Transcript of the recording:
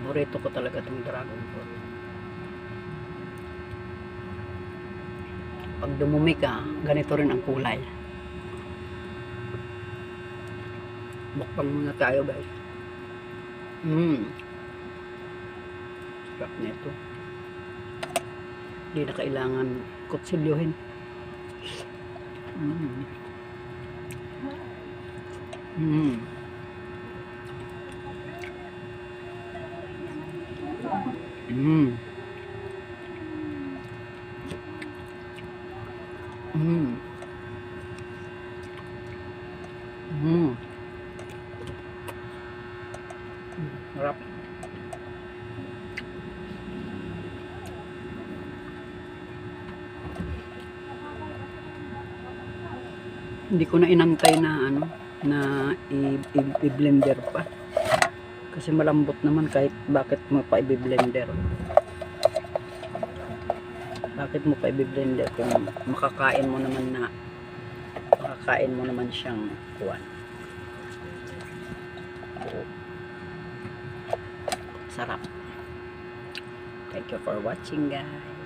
Paborito ko talaga itong dragon fruit. Pag dumumi ka, ganito rin ang kulay. Bukbang muna tayo guys. Sarap na ito. Hindi na kailangan kutsilyohin. Mm. Mm. Mm. Mm. Mm. Sarap. Hindi ko na inantay na ano, na i-blender pa. Kasi malambot naman kahit bakit mo pa i-blender. Bakit mo pa i-blender kung makakain mo naman siyang kuwan. Sarap. Thank you for watching guys.